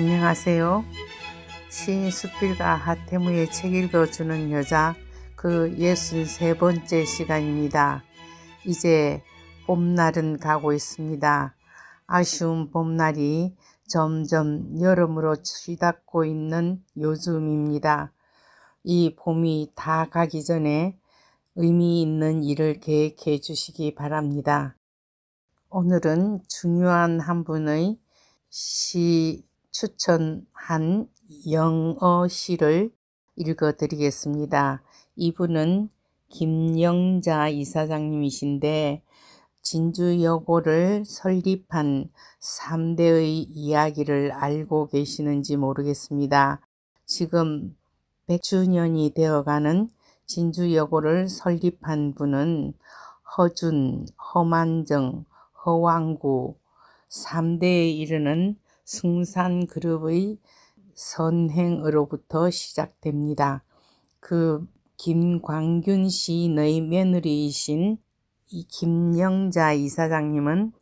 안녕하세요. 시인 수필가 하태무의 책 읽어주는 여자 그 63번째 시간입니다. 이제 봄날은 가고 있습니다. 아쉬운 봄날이 점점 여름으로 치닫고 있는 요즘입니다. 이 봄이 다 가기 전에 의미 있는 일을 계획해 주시기 바랍니다. 오늘은 중요한 한 분의 시 추천한 영어 시를 읽어드리겠습니다. 이분은 김영자 이사장님이신데 진주여고를 설립한 3대의 이야기를 알고 계시는지 모르겠습니다. 지금 100주년이 되어가는 진주여고를 설립한 분은 허준, 허만정, 허왕구 3대에 이르는 승산그룹의 선행으로부터 시작됩니다. 그 김광균 시인의 며느리이신 이 김영자 이사장님은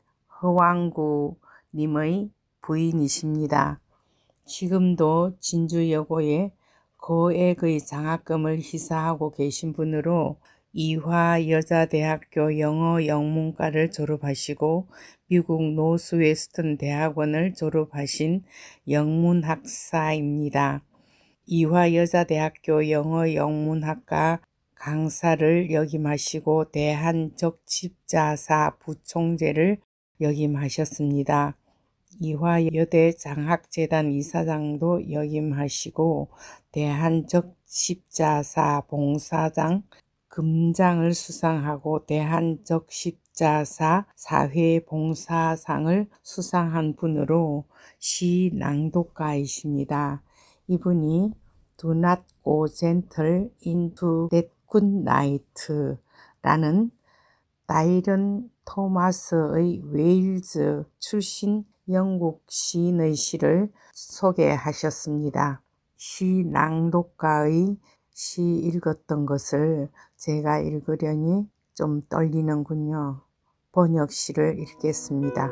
허왕구 님의 부인이십니다. 지금도 진주여고에 고액의 장학금을 희사하고 계신 분으로 이화여자대학교 영어 영문과를 졸업하시고 미국 노스웨스턴 대학원을 졸업하신 영문학사입니다. 이화여자대학교 영어 영문학과 강사를 역임하시고 대한적십자사 부총재를 역임하셨습니다. 이화여대 장학재단 이사장도 역임하시고 대한적십자사 봉사장 금장을 수상하고 대한적십자사 사회봉사상을 수상한 분으로 시낭독가이십니다. 이분이 Do Not Go Gentle Into That Good Night 라는 다이런 토마스의 웨일즈 출신 영국 시인의 시를 소개하셨습니다. 시낭독가의 시 읽었던 것을 제가 읽으려니 좀 떨리는군요. 번역시를 읽겠습니다.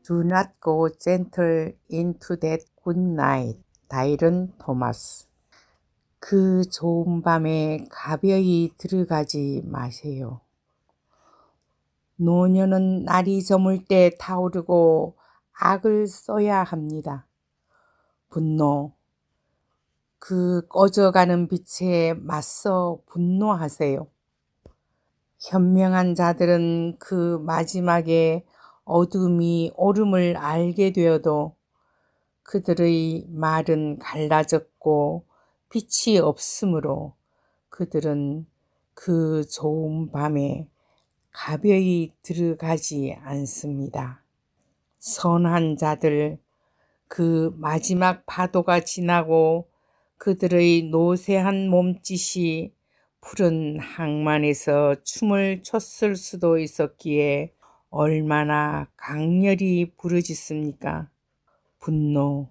Do not go gentle into that good night. 다이런 토마스. 그 좋은 밤에 가벼이 들어가지 마세요. 노년은 날이 저물 때 타오르고 악을 써야 합니다. 분노. 그 꺼져가는 빛에 맞서 분노하세요. 현명한 자들은 그 마지막에 어둠이 오름을 알게 되어도 그들의 말은 갈라졌고 빛이 없으므로 그들은 그 좋은 밤에 가벼이 들어가지 않습니다. 선한 자들, 그 마지막 파도가 지나고 그들의 노쇠한 몸짓이 푸른 항만에서 춤을 췄을 수도 있었기에 얼마나 강렬히 부르짖습니까? 분노,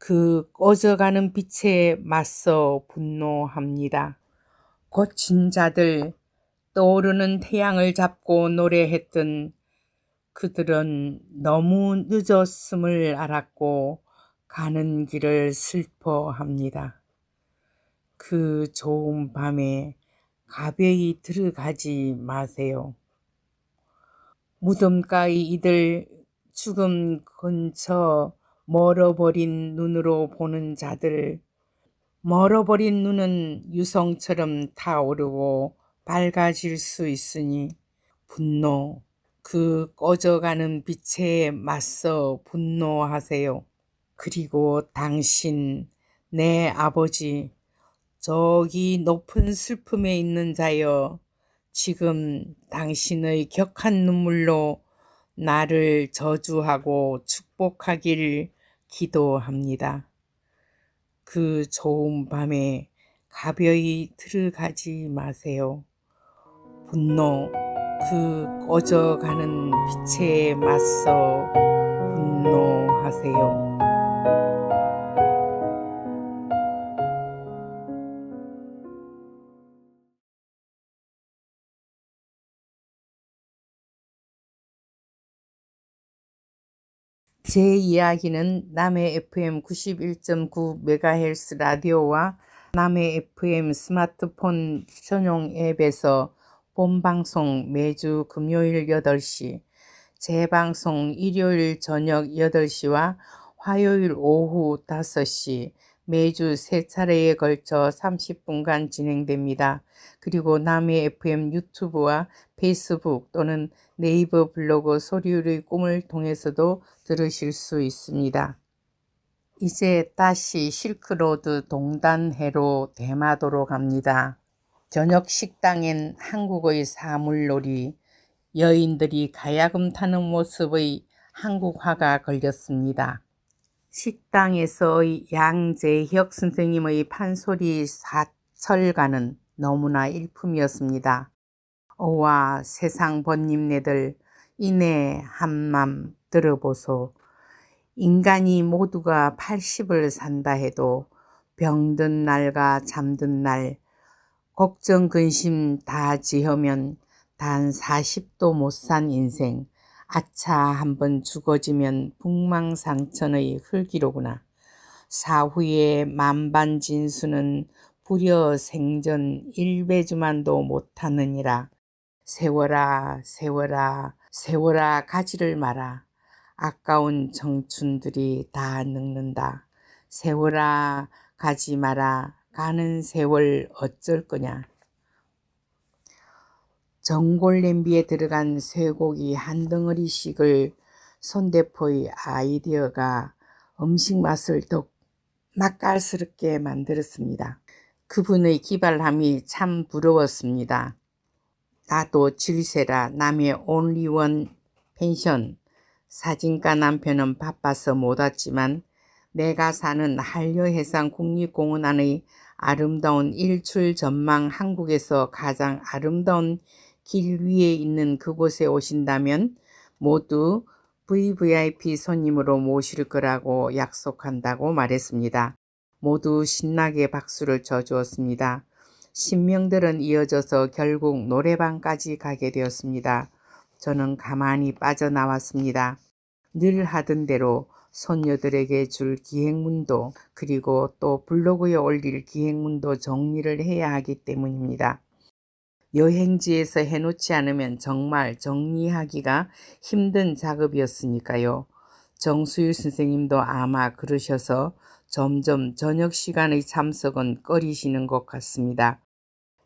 그 꺼져가는 빛에 맞서 분노합니다. 고친 자들, 떠오르는 태양을 잡고 노래했던 그들은 너무 늦었음을 알았고 가는 길을 슬퍼합니다. 그 좋은 밤에 가벼이 들어가지 마세요. 무덤가의 이들, 죽음 근처 멀어버린 눈으로 보는 자들, 멀어버린 눈은 유성처럼 타오르고 밝아질 수 있으니 분노, 그 꺼져가는 빛에 맞서 분노하세요. 그리고 당신, 내 아버지, 저기 높은 슬픔에 있는 자여, 지금 당신의 격한 눈물로 나를 저주하고 축복하길 기도합니다. 그 좋은 밤에 가벼이 들어가지 마세요. 분노, 그 꺼져가는 빛에 맞서 분노하세요. 제 이야기는 남해 FM 91.9MHz 라디오와 남해 FM 스마트폰 전용 앱에서 본방송 매주 금요일 8시, 재방송 일요일 저녁 8시와 화요일 오후 5시 매주 3차례에 걸쳐 30분간 진행됩니다. 그리고 남해 FM 유튜브와 페이스북 또는 네이버 블로그 소리의 꿈을 통해서도 들으실 수 있습니다. 이제 다시 실크로드 동단해로 대마도로 갑니다. 저녁 식당엔 한국의 사물놀이, 여인들이 가야금 타는 모습의 한국화가 걸렸습니다. 식당에서의 양재혁 선생님의 판소리 사철가는 너무나 일품이었습니다. 어와 세상 번님네들 이내 한맘 들어보소. 인간이 모두가 80을 산다 해도 병든 날과 잠든 날 걱정 근심 다 지으면 단 40도 못 산 인생. 아차 한번 죽어지면 북망상천의 흙이로구나. 사후의 만반진수는 불여 생전 일배주만도 못하느니라. 세워라 세워라 세워라 가지를 마라. 아까운 청춘들이 다 늙는다. 세워라 가지 마라. 가는 세월 어쩔 거냐. 전골 냄비에 들어간 쇠고기 한 덩어리씩을 손대포의 아이디어가 음식 맛을 더욱 맛깔스럽게 만들었습니다. 그분의 기발함이 참 부러웠습니다. 나도 질세라 남의 온리원 펜션. 사진가 남편은 바빠서 못 왔지만 내가 사는 한려해상 국립공원 안의 아름다운 일출 전망, 한국에서 가장 아름다운 길 위에 있는 그곳에 오신다면 모두 VVIP 손님으로 모실 거라고 약속한다고 말했습니다. 모두 신나게 박수를 쳐주었습니다. 신명들은 이어져서 결국 노래방까지 가게 되었습니다. 저는 가만히 빠져나왔습니다. 늘 하던 대로 손녀들에게 줄 기행문도 그리고 또 블로그에 올릴 기행문도 정리를 해야 하기 때문입니다. 여행지에서 해놓지 않으면 정말 정리하기가 힘든 작업이었으니까요. 정수일 선생님도 아마 그러셔서 점점 저녁 시간의 참석은 꺼리시는 것 같습니다.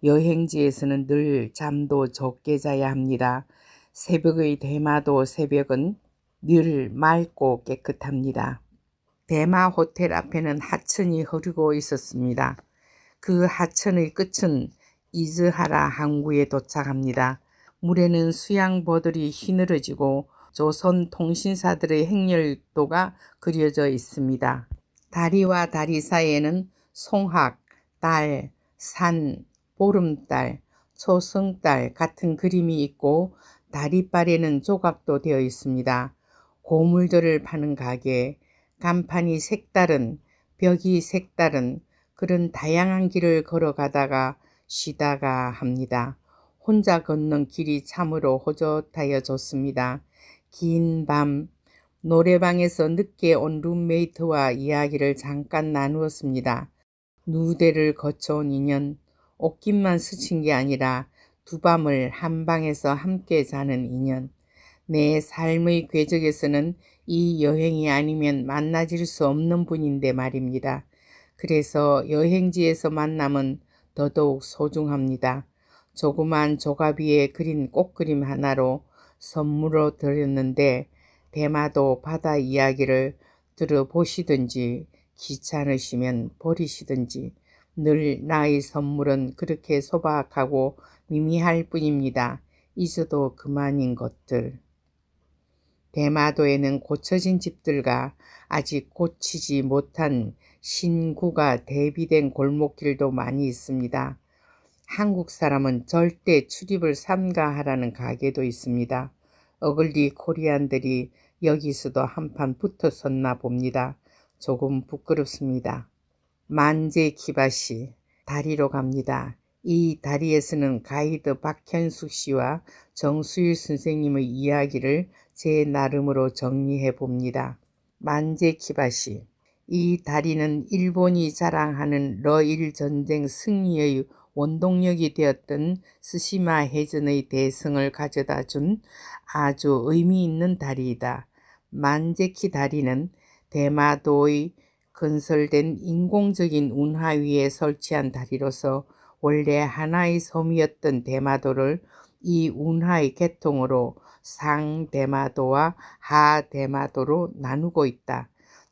여행지에서는 늘 잠도 적게 자야 합니다. 새벽의 대마도 새벽은 늘 맑고 깨끗합니다. 대마 호텔 앞에는 하천이 흐르고 있었습니다. 그 하천의 끝은 이즈하라 항구에 도착합니다. 물에는 수양보들이 휘늘어지고 조선 통신사들의 행렬도가 그려져 있습니다. 다리와 다리 사이에는 송학, 달, 산, 보름달, 초승달 같은 그림이 있고 다리발에는 조각도 되어 있습니다. 고물들을 파는 가게, 간판이 색다른, 벽이 색다른 그런 다양한 길을 걸어가다가 쉬다가 합니다. 혼자 걷는 길이 참으로 호젓하여 좋습니다. 긴 밤 노래방에서 늦게 온 룸메이트와 이야기를 잠깐 나누었습니다. 누대를 거쳐온 인연, 옷깃만 스친 게 아니라 두 밤을 한 방에서 함께 자는 인연. 내 삶의 궤적에서는 이 여행이 아니면 만나질 수 없는 분인데 말입니다. 그래서 여행지에서 만남은 더더욱 소중합니다. 조그만 조각 위에 그린 꽃그림 하나로 선물로 드렸는데 대마도 바다 이야기를 들어보시든지 귀찮으시면 버리시든지 늘 나의 선물은 그렇게 소박하고 미미할 뿐입니다. 잊어도 그만인 것들. 대마도에는 고쳐진 집들과 아직 고치지 못한 신구가 대비된 골목길도 많이 있습니다. 한국 사람은 절대 출입을 삼가하라는 가게도 있습니다. 어글리 코리안들이 여기서도 한판 붙어섰나 봅니다. 조금 부끄럽습니다. 만제키바시 다리로 갑니다. 이 다리에서는 가이드 박현숙 씨와 정수일 선생님의 이야기를 제 나름으로 정리해 봅니다. 만제키바시. 이 다리는 일본이 자랑하는 러일 전쟁 승리의 원동력이 되었던 스시마 해전의 대승을 가져다 준 아주 의미 있는 다리이다. 만제키 다리는 대마도의 건설된 인공적인 운하 위에 설치한 다리로서 원래 하나의 섬이었던 대마도를 이 운하의 개통으로 상대마도와 하대마도로 나누고 있다.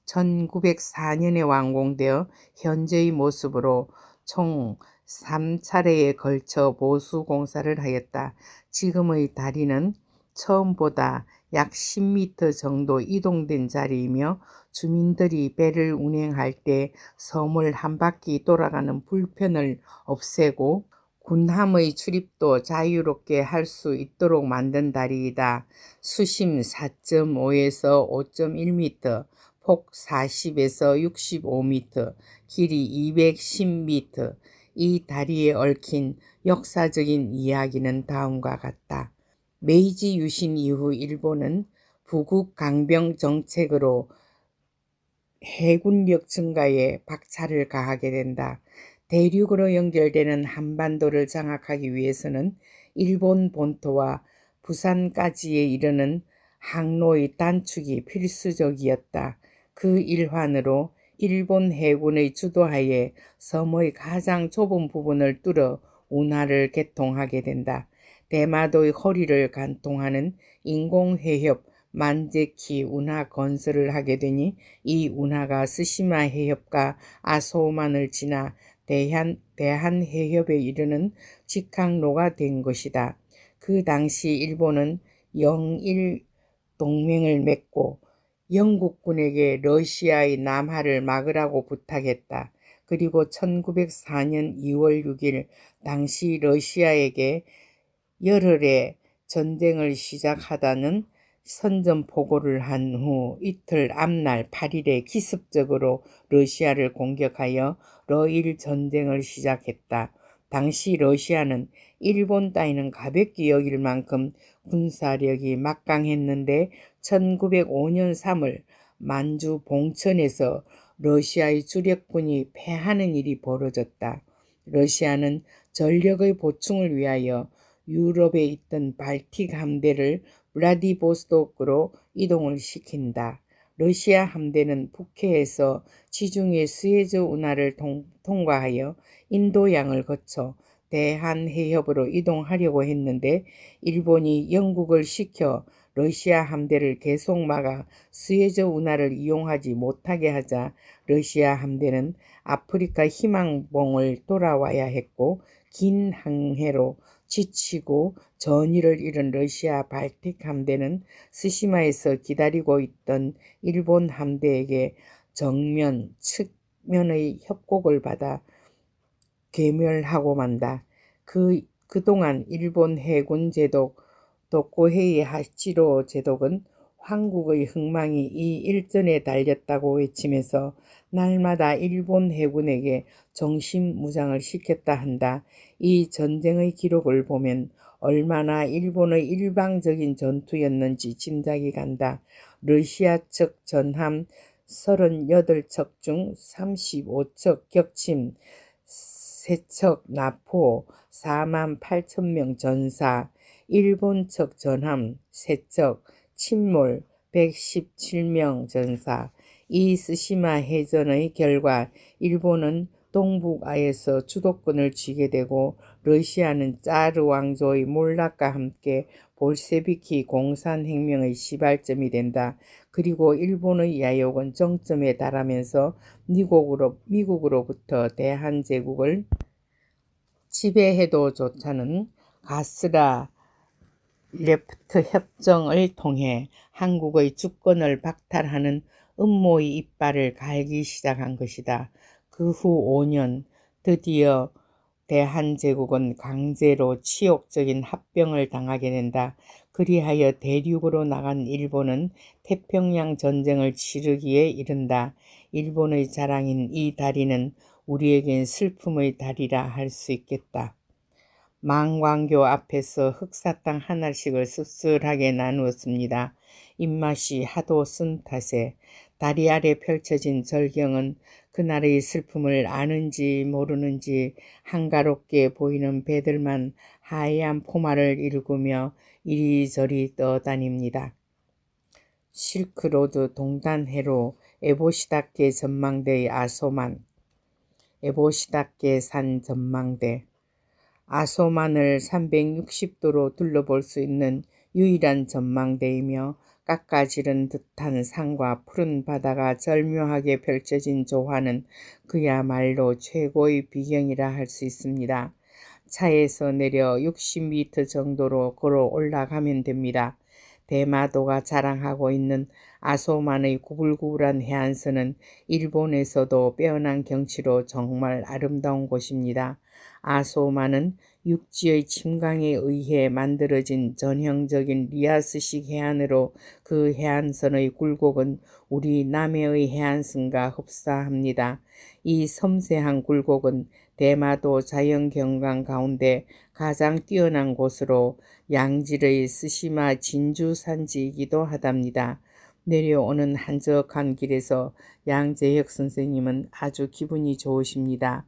1904년에 완공되어 현재의 모습으로 총 3차례에 걸쳐 보수 공사를 하였다. 지금의 다리는 처음보다 약 10m 정도 이동된 자리이며 주민들이 배를 운행할 때 섬을 한 바퀴 돌아가는 불편을 없애고 군함의 출입도 자유롭게 할 수 있도록 만든 다리이다. 수심 4.5에서 5.1m, 폭 40에서 65m, 길이 210m. 이 다리에 얽힌 역사적인 이야기는 다음과 같다. 메이지 유신 이후 일본은 부국 강병 정책으로 해군력 증가에 박차를 가하게 된다. 대륙으로 연결되는 한반도를 장악하기 위해서는 일본 본토와 부산까지에 이르는 항로의 단축이 필수적이었다. 그 일환으로 일본 해군의 주도하에 섬의 가장 좁은 부분을 뚫어 운하를 개통하게 된다. 대마도의 허리를 관통하는 인공해협 만제키 운하 건설을 하게 되니 이 운하가 스시마 해협과 아소만을 지나 대한해협에 이르는 직항로가 된 것이다. 그 당시 일본은 영일 동맹을 맺고 영국군에게 러시아의 남하를 막으라고 부탁했다. 그리고 1904년 2월 6일 당시 러시아에게 열흘에 전쟁을 시작하다는 선전포고를 한 후 이틀 앞날 8일에 기습적으로 러시아를 공격하여 러일 전쟁을 시작했다. 당시 러시아는 일본 따위는 가볍게 여길 만큼 군사력이 막강했는데 1905년 3월 만주 봉천에서 러시아의 주력군이 패하는 일이 벌어졌다. 러시아는 전력의 보충을 위하여 유럽에 있던 발틱 함대를 블라디보스토크로 이동을 시킨다. 러시아 함대는 북해에서 지중해 스에즈 운하를 통과하여 인도양을 거쳐 대한해협으로 이동하려고 했는데 일본이 영국을 시켜 러시아 함대를 계속 막아 스에즈 운하를 이용하지 못하게 하자 러시아 함대는 아프리카 희망봉을 돌아와야 했고 긴 항해로 지치고 전의를 잃은 러시아 발틱 함대는 스시마에서 기다리고 있던 일본 함대에게 정면, 측면의 협곡을 받아 괴멸하고 만다. 그동안 일본 해군 제독 도코헤이 하치로 제독은 황국의 흥망이 이 일전에 달렸다고 외치면서 날마다 일본 해군에게 정신무장을 시켰다 한다. 이 전쟁의 기록을 보면 얼마나 일본의 일방적인 전투였는지 짐작이 간다. 러시아 측 전함 38척 중 35척 격침, 3척 나포, 48,000명 전사, 일본 측 전함 3척, 침몰 117명 전사. 이 스시마 해전의 결과 일본은 동북아에서 주도권을 쥐게 되고 러시아는 짜르 왕조의 몰락과 함께 볼셰비키 공산혁명의 시발점이 된다. 그리고 일본의 야욕은 정점에 달하면서 미국으로부터 대한제국을 지배해도 좋다는 가스라 레프트 협정을 통해 한국의 주권을 박탈하는 음모의 이빨을 갈기 시작한 것이다. 그 후 5년 드디어 대한제국은 강제로 치욕적인 합병을 당하게 된다. 그리하여 대륙으로 나간 일본은 태평양 전쟁을 치르기에 이른다. 일본의 자랑인 이 다리는 우리에겐 슬픔의 다리라 할 수 있겠다. 망왕교 앞에서 흑사탕 하나씩을 씁쓸하게 나누었습니다. 입맛이 하도 쓴 탓에 다리 아래 펼쳐진 절경은 그날의 슬픔을 아는지 모르는지 한가롭게 보이는 배들만 하얀 포마를 일구며 이리저리 떠다닙니다. 실크로드 동단해로 에보시다케 전망대의 에보시다케 산 전망대. 아소만을 360도로 둘러볼 수 있는 유일한 전망대이며 깎아지른 듯한 산과 푸른 바다가 절묘하게 펼쳐진 조화는 그야말로 최고의 비경이라 할 수 있습니다. 차에서 내려 60m 정도로 걸어 올라가면 됩니다. 대마도가 자랑하고 있는 아소만의 구불구불한 해안선은 일본에서도 빼어난 경치로 정말 아름다운 곳입니다. 아소만은 육지의 침강에 의해 만들어진 전형적인 리아스식 해안으로 그 해안선의 굴곡은 우리 남해의 해안선과 흡사합니다. 이 섬세한 굴곡은 대마도 자연경관 가운데 가장 뛰어난 곳으로 양질의 스시마 진주산지이기도 하답니다. 내려오는 한적한 길에서 양재혁 선생님은 아주 기분이 좋으십니다.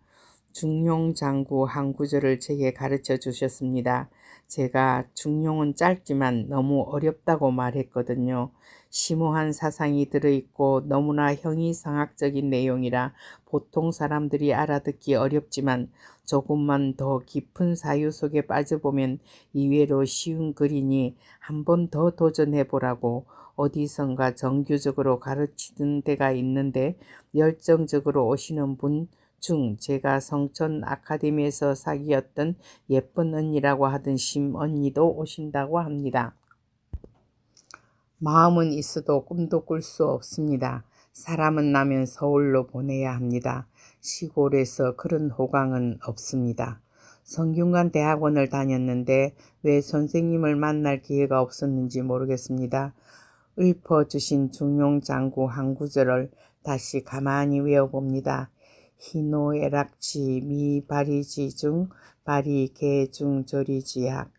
중용장구 한 구절을 제게 가르쳐 주셨습니다. 제가 중용은 짧지만 너무 어렵다고 말했거든요. 심오한 사상이 들어있고 너무나 형이상학적인 내용이라 보통 사람들이 알아듣기 어렵지만 조금만 더 깊은 사유 속에 빠져보면 이외로 쉬운 글이니 한 번 더 도전해보라고 어디선가 정규적으로 가르치는 데가 있는데 열정적으로 오시는 분 중 제가 성천 아카데미에서 사귀었던 예쁜 언니라고 하던 심언니도 오신다고 합니다. 마음은 있어도 꿈도 꿀 수 없습니다. 사람은 나면 서울로 보내야 합니다. 시골에서 그런 호강은 없습니다. 성균관 대학원을 다녔는데 왜 선생님을 만날 기회가 없었는지 모르겠습니다. 읊어주신 중용장구 한 구절을 다시 가만히 외워봅니다. 희노애락지 미바리지중 바리개중절이지약.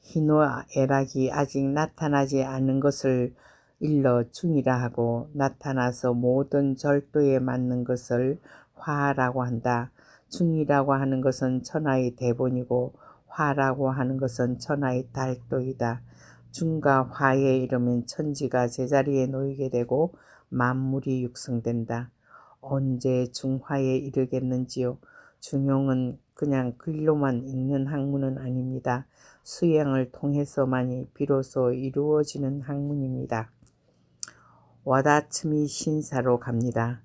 희노애락이 아직 나타나지 않은 것을 일러 중이라 하고 나타나서 모든 절도에 맞는 것을 화라고 한다. 중이라고 하는 것은 천하의 대본이고 화라고 하는 것은 천하의 달도이다. 중과 화에 이르면 천지가 제자리에 놓이게 되고 만물이 육성된다. 언제 중화에 이르겠는지요. 중용은 그냥 글로만 읽는 학문은 아닙니다. 수양을 통해서만이 비로소 이루어지는 학문입니다. 와다츠미 신사로 갑니다.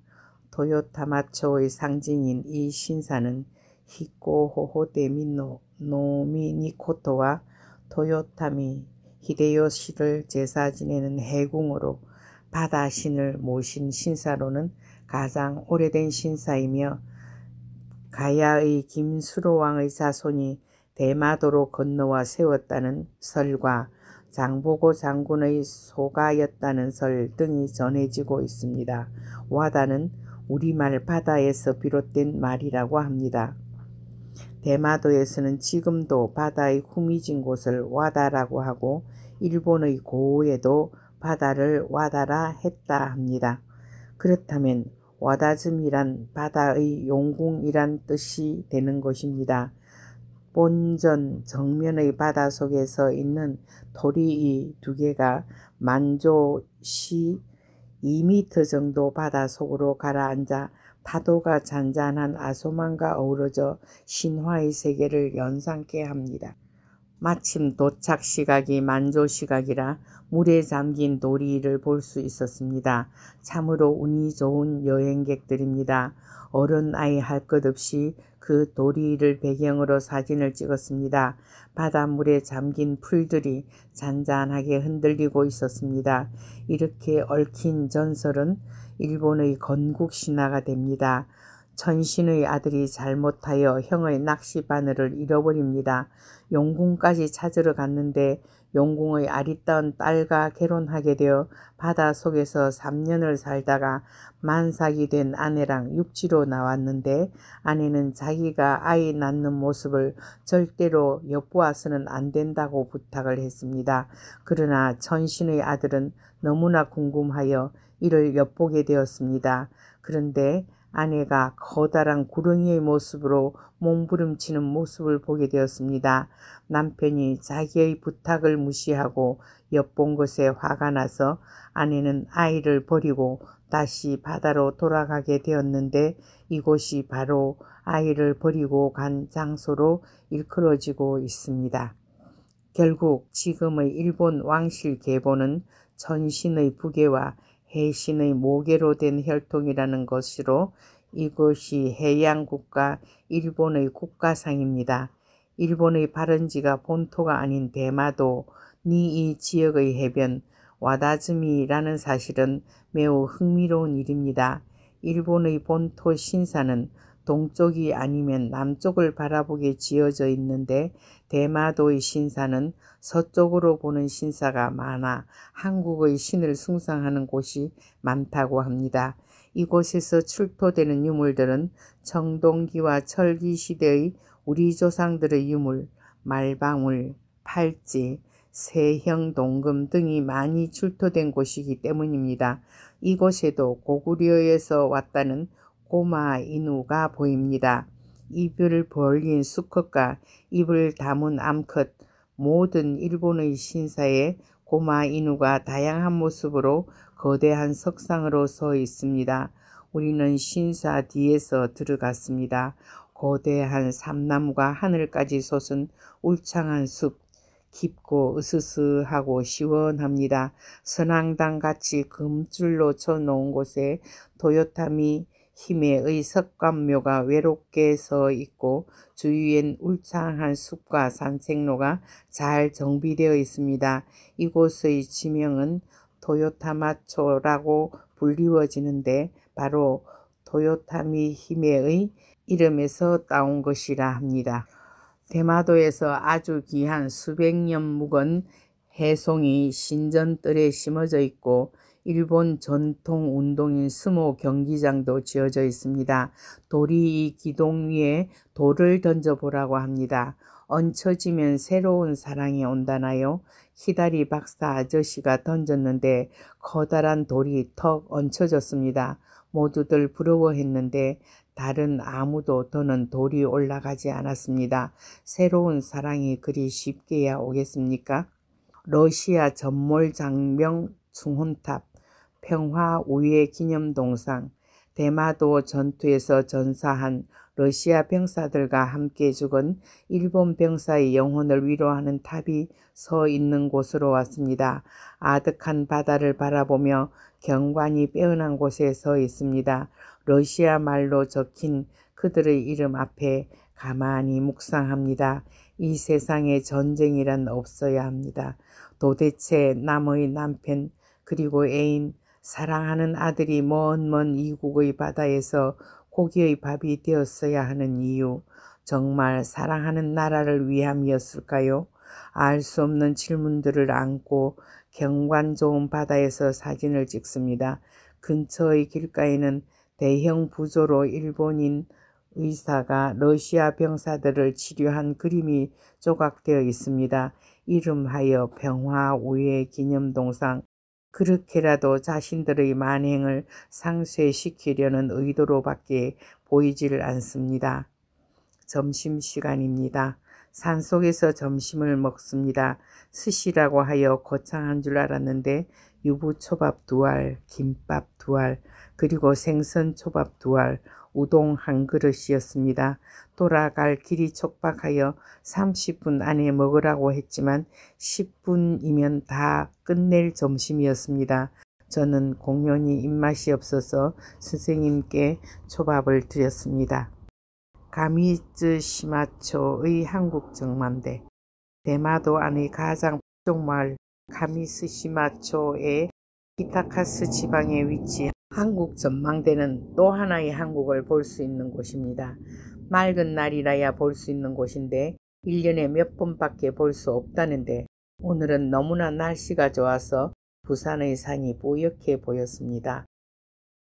도요타마초의 상징인 이 신사는 히코호호데미 노미니코토와 도요타미 히데요시를 제사 지내는 해궁으로 바다신을 모신 신사로는 가장 오래된 신사이며 가야의 김수로왕의 자손이 대마도로 건너와 세웠다는 설과 장보고 장군의 소가였다는 설 등이 전해지고 있습니다. 와다는 우리말 바다에서 비롯된 말이라고 합니다. 대마도에서는 지금도 바다의 후미진 곳을 와다라고 하고 일본의 고우에도 바다를 와다라 했다 합니다. 그렇다면 와다즘이란 바다의 용궁이란 뜻이 되는 것입니다. 본전 정면의 바다 속에서 있는 토리이 두 개가 만조시 2m 정도 바다 속으로 가라앉아 파도가 잔잔한 아소만과 어우러져 신화의 세계를 연상케 합니다. 마침 도착 시각이 만조 시각이라 물에 잠긴 도리를 볼 수 있었습니다. 참으로 운이 좋은 여행객들입니다. 어른 아이 할 것 없이 그 도리를 배경으로 사진을 찍었습니다. 바닷물에 잠긴 풀들이 잔잔하게 흔들리고 있었습니다. 이렇게 얽힌 전설은 일본의 건국 신화가 됩니다. 천신의 아들이 잘못하여 형의 낚시 바늘을 잃어버립니다. 용궁까지 찾으러 갔는데 용궁의 아리따운 딸과 결혼하게 되어 바다 속에서 3년을 살다가 만삭이 된 아내랑 육지로 나왔는데, 아내는 자기가 아이 낳는 모습을 절대로 엿보아서는 안 된다고 부탁을 했습니다. 그러나 천신의 아들은 너무나 궁금하여 이를 엿보게 되었습니다. 그런데 아내가 커다란 구렁이의 모습으로 몸부림치는 모습을 보게 되었습니다. 남편이 자기의 부탁을 무시하고 엿본 것에 화가 나서 아내는 아이를 버리고 다시 바다로 돌아가게 되었는데, 이곳이 바로 아이를 버리고 간 장소로 일컬어지고 있습니다. 결국 지금의 일본 왕실 계보는 천신의 부계와 해신의 모계로 된 혈통이라는 것으로 이것이 해양국가 일본의 국가상입니다. 일본의 발원지가 본토가 아닌 대마도 이 지역의 해변 와다즈미라는 사실은 매우 흥미로운 일입니다. 일본의 본토 신사는 동쪽이 아니면 남쪽을 바라보게 지어져 있는데, 대마도의 신사는 서쪽으로 보는 신사가 많아 한국의 신을 숭상하는 곳이 많다고 합니다. 이곳에서 출토되는 유물들은 청동기와 철기 시대의 우리 조상들의 유물, 말방울, 팔찌, 세형 동금 등이 많이 출토된 곳이기 때문입니다. 이곳에도 고구려에서 왔다는 고마 인우가 보입니다. 입을 벌린 수컷과 입을 다문 암컷, 모든 일본의 신사에 고마 인우가 다양한 모습으로 거대한 석상으로 서 있습니다. 우리는 신사 뒤에서 들어갔습니다. 거대한 삼나무가 하늘까지 솟은 울창한 숲, 깊고 으스스하고 시원합니다. 선앙당같이 금줄로 쳐놓은 곳에 도요타미 히메의 석관묘가 외롭게 서 있고, 주위엔 울창한 숲과 산책로가 잘 정비되어 있습니다. 이곳의 지명은 도요타마초라고 불리워지는데, 바로 도요타미 히메의 이름에서 따온 것이라 합니다. 대마도에서 아주 귀한 수백 년 묵은 해송이 신전뜰에 심어져 있고, 일본 전통 운동인 스모 경기장도 지어져 있습니다. 돌이 이 기둥 위에 돌을 던져보라고 합니다. 얹혀지면 새로운 사랑이 온다나요? 히다리 박사 아저씨가 던졌는데 커다란 돌이 턱 얹혀졌습니다. 모두들 부러워했는데 다른 아무도 더는 돌이 올라가지 않았습니다. 새로운 사랑이 그리 쉽게야 오겠습니까? 러시아 전몰 장명 중혼탑, 평화 우회 기념동상, 대마도 전투에서 전사한 러시아 병사들과 함께 죽은 일본 병사의 영혼을 위로하는 탑이 서 있는 곳으로 왔습니다. 아득한 바다를 바라보며 경관이 빼어난 곳에 서 있습니다. 러시아 말로 적힌 그들의 이름 앞에 가만히 묵상합니다. 이 세상에 전쟁이란 없어야 합니다. 도대체 남의 남편 그리고 애인, 사랑하는 아들이 먼 이국의 바다에서 고기의 밥이 되었어야 하는 이유, 정말 사랑하는 나라를 위함이었을까요? 알 수 없는 질문들을 안고 경관 좋은 바다에서 사진을 찍습니다. 근처의 길가에는 대형 부조로 일본인 의사가 러시아 병사들을 치료한 그림이 조각되어 있습니다. 이름하여 평화 우회 기념동상. 그렇게라도 자신들의 만행을 상쇄시키려는 의도로밖에 보이질 않습니다. 점심시간입니다. 산속에서 점심을 먹습니다. 스시라고 하여 거창한 줄 알았는데 유부초밥 2알, 김밥 2알, 그리고 생선초밥 2알, 우동 한 그릇이었습니다. 돌아갈 길이 촉박하여 30분 안에 먹으라고 했지만 10분이면 다 끝낼 점심이었습니다. 저는 공연히 입맛이 없어서 선생님께 초밥을 드렸습니다. 가미즈 시마초의 한국 정맘대. 대마도 안의 가장 북쪽 마을 가미스시마초의 히타카스 지방에 위치한 한국 전망대는 또 하나의 한국을 볼 수 있는 곳입니다. 맑은 날이라야 볼 수 있는 곳인데 1년에 몇 번밖에 볼 수 없다는데 오늘은 너무나 날씨가 좋아서 부산의 산이 뽀얗게 보였습니다.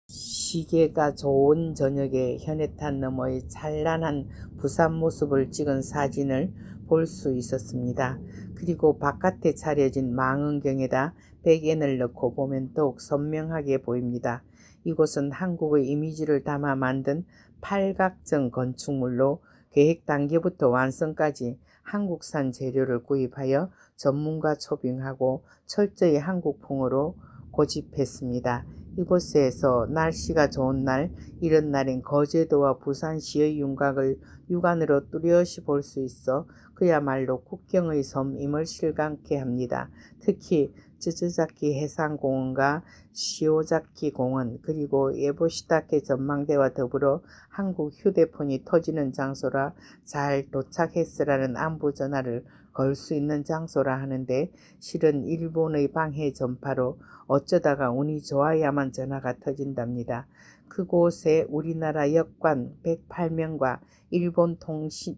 시계가 좋은 저녁에 현해탄 너머의 찬란한 부산 모습을 찍은 사진을 볼 수 있었습니다. 그리고 바깥에 차려진 망원경에다 백엔을 넣고 보면 더욱 선명하게 보입니다. 이곳은 한국의 이미지를 담아 만든 팔각정 건축물로 계획 단계부터 완성까지 한국산 재료를 구입하여 전문가 초빙하고 철저히 한국풍으로 고집했습니다. 이곳에서 날씨가 좋은 날, 이런 날엔 거제도와 부산시의 윤곽을 육안으로 뚜렷이 볼 수 있어 그야말로 국경의 섬임을 실감케 합니다. 특히 쯔쯔자키 해상공원과 시오자키 공원, 그리고 예보시다케 전망대와 더불어 한국 휴대폰이 터지는 장소라 잘 도착했으라는 안부 전화를 걸 수 있는 장소라 하는데, 실은 일본의 방해 전파로 어쩌다가 운이 좋아야만 전화가 터진답니다. 그곳에 우리나라 역관 108명과 일본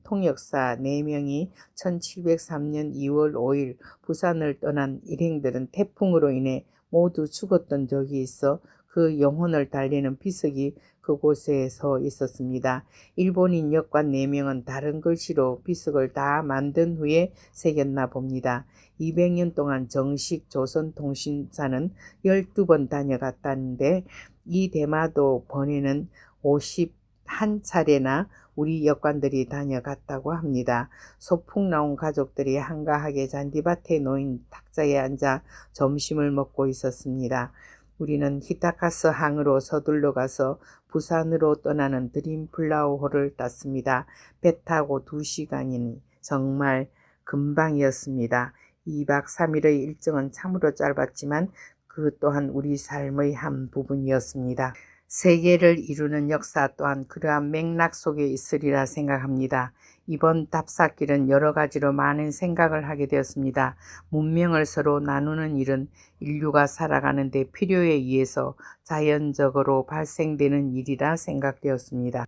통역사 4명이 1703년 2월 5일 부산을 떠난 일행들은 태풍으로 인해 모두 죽었던 적이 있어 그 영혼을 달래는 비석이 그곳에 서 있었습니다. 일본인 역관 4명은 다른 글씨로 비석을 다 만든 후에 새겼나 봅니다. 200년 동안 정식 조선통신사는 12번 다녀갔다는데 이 대마도 번에는 51차례나 우리 역관들이 다녀갔다고 합니다. 소풍 나온 가족들이 한가하게 잔디밭에 놓인 탁자에 앉아 점심을 먹고 있었습니다. 우리는 히타카스 항으로 서둘러 가서 부산으로 떠나는 드림플라워호를 탔습니다. 배 타고 2시간이니 정말 금방이었습니다. 2박 3일의 일정은 참으로 짧았지만 그 또한 우리 삶의 한 부분이었습니다. 세계를 이루는 역사 또한 그러한 맥락 속에 있으리라 생각합니다. 이번 답사길은 여러 가지로 많은 생각을 하게 되었습니다. 문명을 서로 나누는 일은 인류가 살아가는 데 필요에 의해서 자연적으로 발생되는 일이라 생각되었습니다.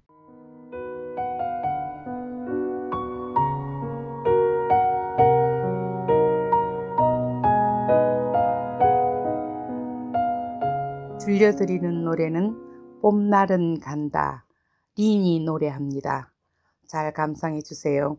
들려드리는 노래는 봄날은 간다, 린이 노래합니다. 잘 감상해 주세요.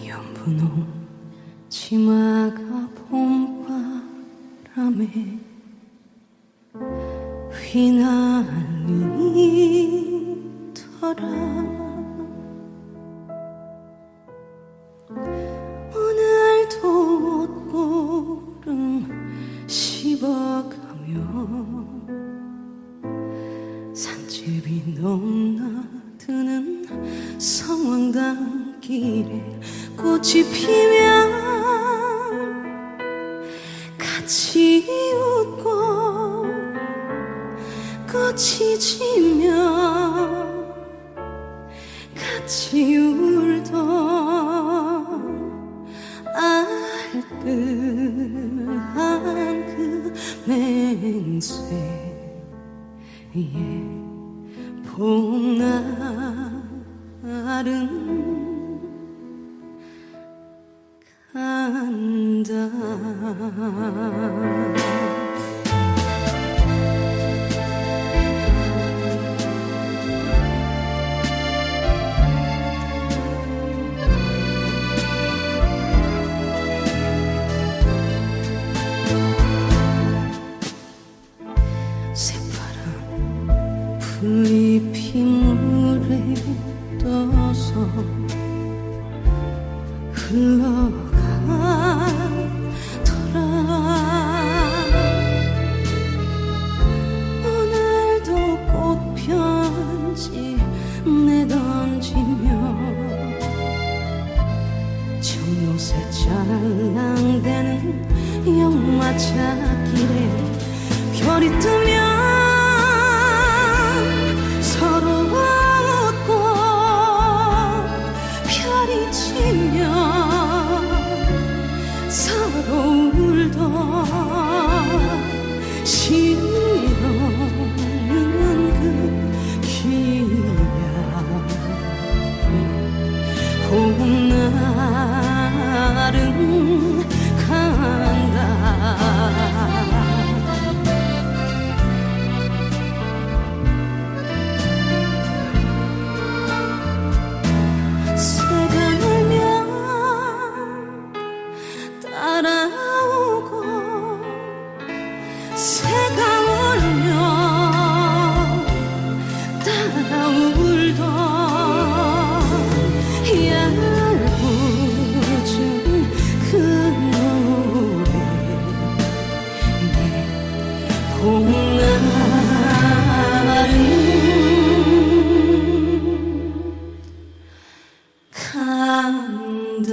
연분홍 치마가 봄바람에 휘날리더라. 오늘도 옷고름 씹어가며 산집이 넘나드는 성황당 길에 꽃이 피면 같이 웃고 꽃이 지면 같이 울던 알뜰한 그 맹세에 봄날은 간다. 새파란 풀잎이 물에 떠서 흘러가더라. 오늘도 꽃편지 내던지며 청로새 짤랑대는 역마차길에 별이 뜨면 서로 웃고 별이 울던 시원한 그 기약이 봄날은 간다. 새가 울면 따라오고 새가 울면 따라 울던 얄궂은 그 노래 내 봄날은 간다.